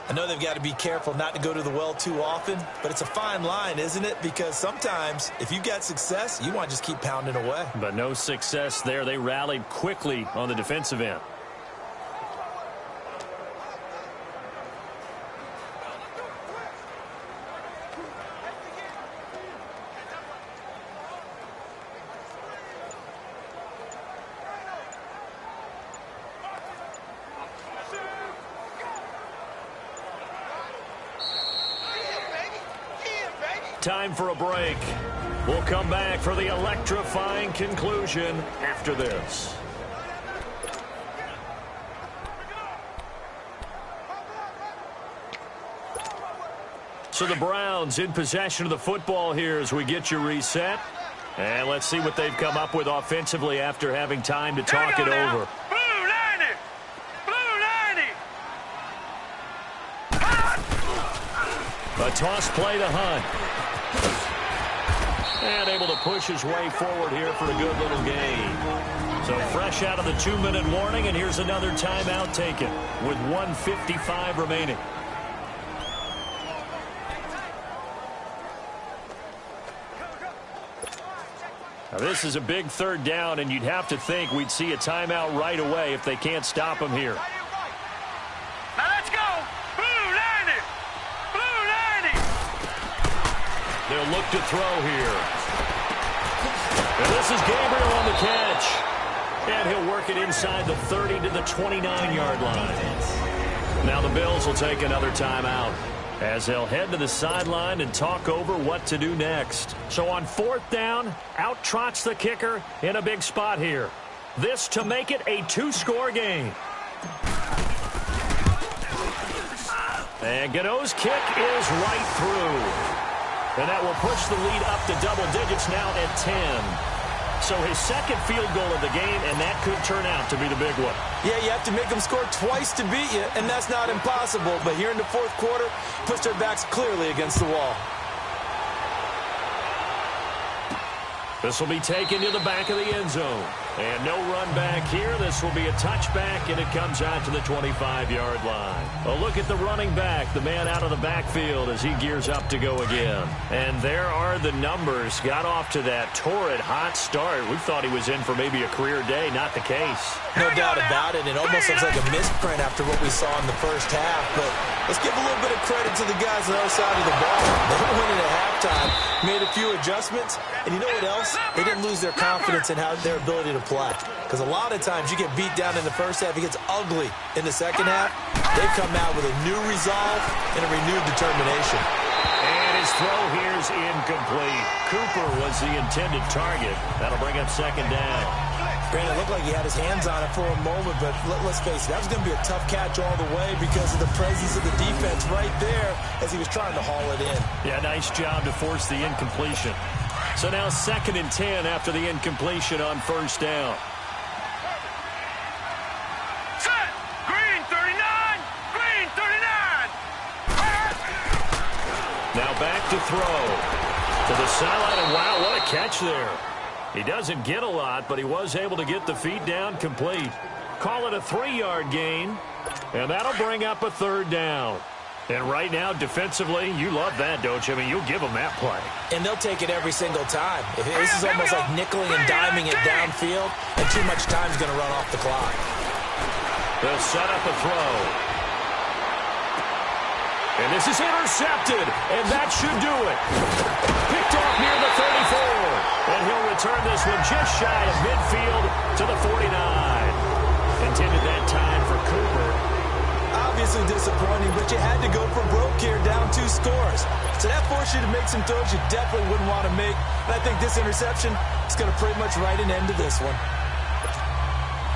I know they've got to be careful not to go to the well too often, but it's a fine line, isn't it? Because sometimes, if you've got success, you want to just keep pounding away. But no success there. They rallied quickly on the defensive end. Time for a break. We'll come back for the electrifying conclusion after this. So the Browns in possession of the football here as we get you reset. And let's see what they've come up with offensively after having time to talk it over. A toss play to Hunt. And able to push his way forward here for a good little gain. So fresh out of the 2-minute warning, and here's another timeout taken with 1:55 remaining. Now this is a big 3rd down, and you'd have to think we'd see a timeout right away if they can't stop him here. Now let's go! Blue 90! Blue 90! They'll look to throw here. And this is Gabriel on the catch. And he'll work it inside the 30 to the 29-yard line. Now the Bills will take another timeout as they'll head to the sideline and talk over what to do next. So on 4th down, out trots the kicker in a big spot here. This to make it a 2-score game. And Gano's kick is right through. And that will push the lead up to double digits now at 10. So his 2nd field goal of the game, and that could turn out to be the big one. Yeah, you have to make them score twice to beat you, and that's not impossible. But here in the 4th quarter, puts their backs clearly against the wall. This will be taken to the back of the end zone. And no run back here. This will be a touchback, and it comes out to the 25-yard line. A look at the running back, the man out of the backfield as he gears up to go again. And there are the numbers. Got off to that torrid hot start. We thought he was in for maybe a career day. Not the case. No doubt about it. It almost looks like a misprint after what we saw in the first half. But let's give a little bit of credit to the guys on the other side of the ball. They went in at halftime, made a few adjustments, and you know what else? They didn't lose their confidence in their ability to play. Because a lot of times you get beat down in the first half, it gets ugly in the second half. They've come out with a new resolve and a renewed determination. And his throw here is incomplete. Cooper was the intended target. That'll bring up second down. Granted, it looked like he had his hands on it for a moment, but let's face it, that was going to be a tough catch all the way because of the presence of the defense right there as he was trying to haul it in. Yeah, nice job to force the incompletion. So now 2nd and 10 after the incompletion on first down. Set! Green 39! Green 39! Now back to throw. To the sideline, and wow, what a catch there. He doesn't get a lot, but he was able to get the feet down complete. Call it a 3-yard gain, and that'll bring up a 3rd down. And right now, defensively, you love that, don't you? I mean, you'll give them that play. And they'll take it every single time. This is almost like nickeling and diming it downfield, and too much time's going to run off the clock. They'll set up a throw. And this is intercepted, and that should do it. Picked off near the 34. And he'll return this one just shy of midfield to the 49. Intended that time for Cooper. Obviously disappointing, but you had to go for broke here, down 2 scores. So that forced you to make some throws you definitely wouldn't want to make. And I think this interception is going to pretty much write an end to this one.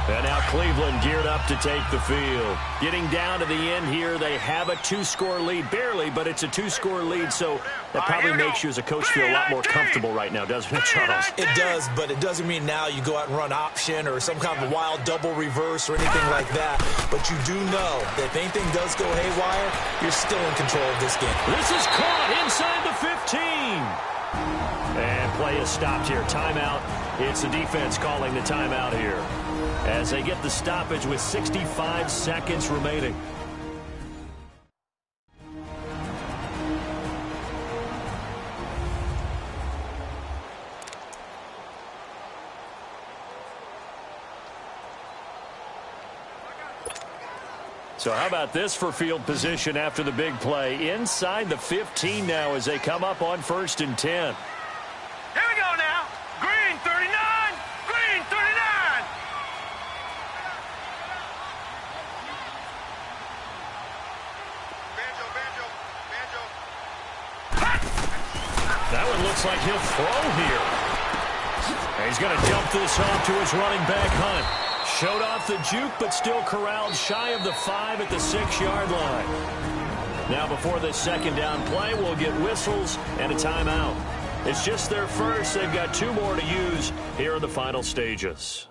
And now Cleveland geared up to take the field. Getting down to the end here, they have a 2-score lead. Barely, but it's a 2-score lead, so that probably makes you as a coach feel a lot more comfortable right now, doesn't it, Charles? It does, but it doesn't mean now you go out and run option or some kind of a wild double reverse or anything like that. But you do know that if anything does go haywire, you're still in control of this game. This is caught inside the 15. And play is stopped here. Timeout. It's the defense calling the timeout here as they get the stoppage with 65 seconds remaining. So how about this for field position after the big play? Inside the 15 now as they come up on 1st and 10. Here we go now. Green 39! Green 39! That one looks like he'll throw here. And he's going to dump this off to his running back, Hunt. Showed off the juke, but still corralled shy of the 5 at the 6-yard line. Now before this 2nd down play, we'll get whistles and a timeout. It's just their first. They've got 2 more to use here in the final stages.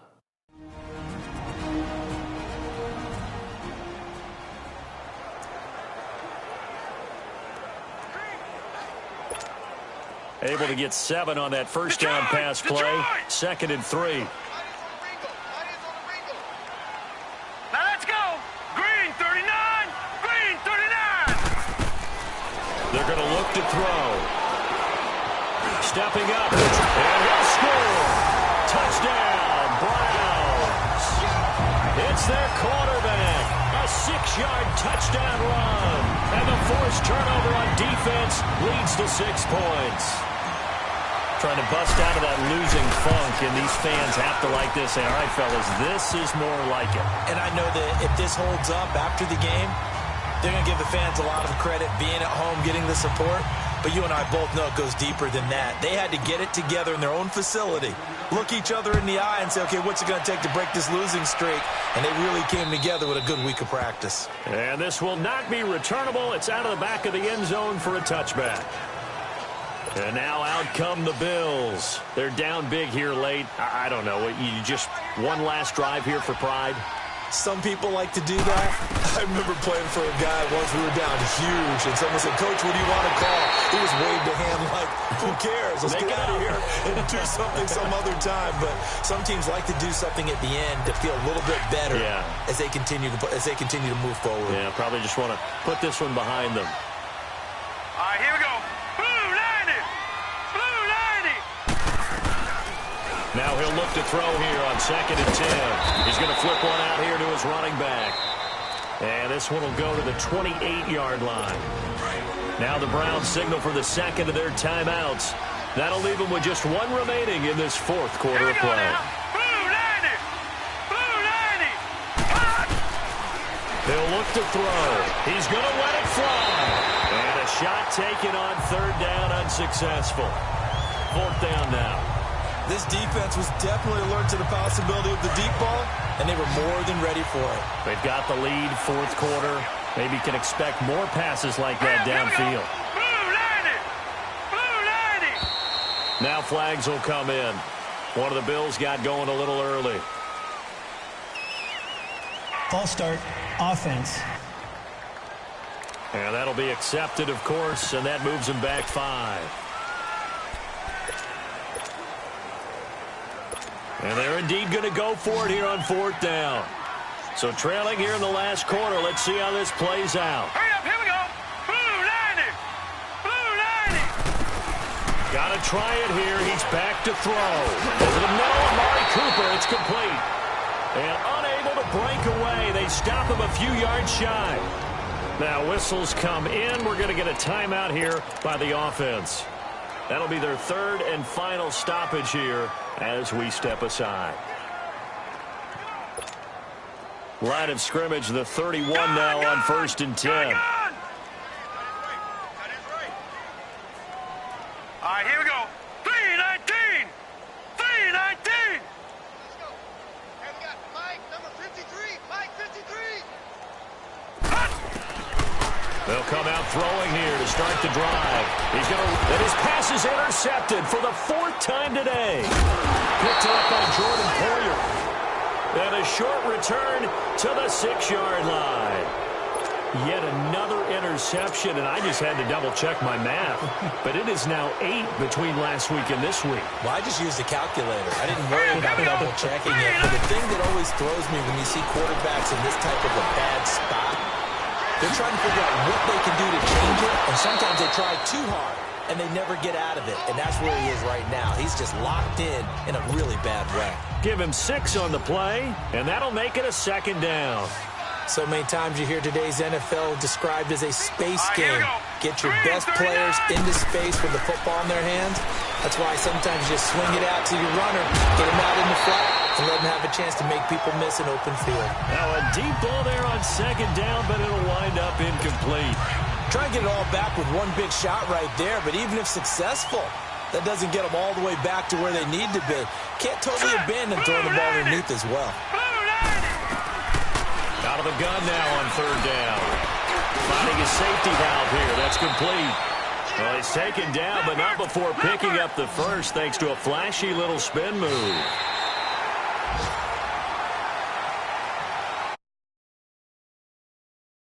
Able to get 7 on that first down pass play. 2nd and 3. Now let's go. Green 39! Green 39! They're going to look to throw. Stepping up. And he'll score. Touchdown, Browns. It's their quarterback. A 6-yard touchdown run. And the forced turnover on defense leads to 6 points. Trying to bust out of that losing funk, and these fans have to like this. Say, all right, fellas, this is more like it. And I know that if this holds up after the game, they're going to give the fans a lot of credit being at home, getting the support. But you and I both know it goes deeper than that. They had to get it together in their own facility, look each other in the eye and say, okay, what's it going to take to break this losing streak? And they really came together with a good week of practice. And this will not be returnable. It's out of the back of the end zone for a touchback. And now out come the Bills. They're down big here late. I don't know. You just one last drive here for pride? Some people like to do that. I remember playing for a guy once. We were down huge, and someone said, "Coach, what do you want to call?" He just waved a hand like, "Who cares? Let's get out of here and do something some other time." But some teams like to do something at the end to feel a little bit better as they continue to move forward. Yeah, probably just want to put this one behind them. All right, here we go. Blue 90. Blue 90. Now he'll look to throw here on 2nd and 10. He's going to flip one out here to his running back. And this one will go to the 28-yard line. Now the Browns signal for the second of their timeouts. That'll leave them with just one remaining in this fourth quarter of play. Blue 90. Blue 90. He'll look to throw. He's going to let it fly. And a shot taken on 3rd down, unsuccessful. 4th down now. This defense was definitely alert to the possibility of the deep ball, and they were more than ready for it. They've got the lead, 4th quarter. Maybe can expect more passes like that downfield. Blue 90. Blue 90. Now flags will come in. One of the Bills got going a little early. False start, offense. And that'll be accepted, of course, and that moves him back 5. And they're indeed going to go for it here on 4th down. So trailing here in the last quarter. Let's see how this plays out. Hurry up, here we go. Blue 90. Blue 90. Got to try it here. He's back to throw. Over the middle, Amari Cooper. It's complete. And unable to break away. They stop him a few yards shy. Now whistles come in. We're going to get a timeout here by the offense. That'll be their 3rd and final stoppage here as we step aside. Line of scrimmage, the 31 now on 1st and 10. All right, here we go. 319. 319. Let's go. And we got Mike, number 53. Mike, 53. They'll come out throwing here to start the drive. He's going to, and his pass is intercepted for the 4th time today. Picked up by Jordan Poyer. And a short return to the 6-yard line. Yet another interception, and I just had to double-check my math. But it is now 8 between last week and this week. Well, I just used a calculator. I didn't worry about double-checking it. But the thing that always throws me when you see quarterbacks in this type of a bad spot, they're trying to figure out what they can do to change it, and sometimes they try too hard, and they never get out of it. And that's where he is right now. He's just locked in a really bad way. Give him 6 on the play, and that'll make it a 2nd down. So many times you hear today's NFL described as a space game. Get your best players into space with the football in their hands. That's why sometimes you just swing it out to your runner, get him out in the flat, and let him have a chance to make people miss an open field. Now a deep ball there on 2nd down, but it'll wind up incomplete. Try and get it all back with one big shot right there, but even if successful, that doesn't get them all the way back to where they need to be. Can't totally abandon throwing the ball underneath as well. Out of the gun now on 3rd down. Finding his safety valve here. That's complete. Well, he's taken down, but not before picking up the first thanks to a flashy little spin move.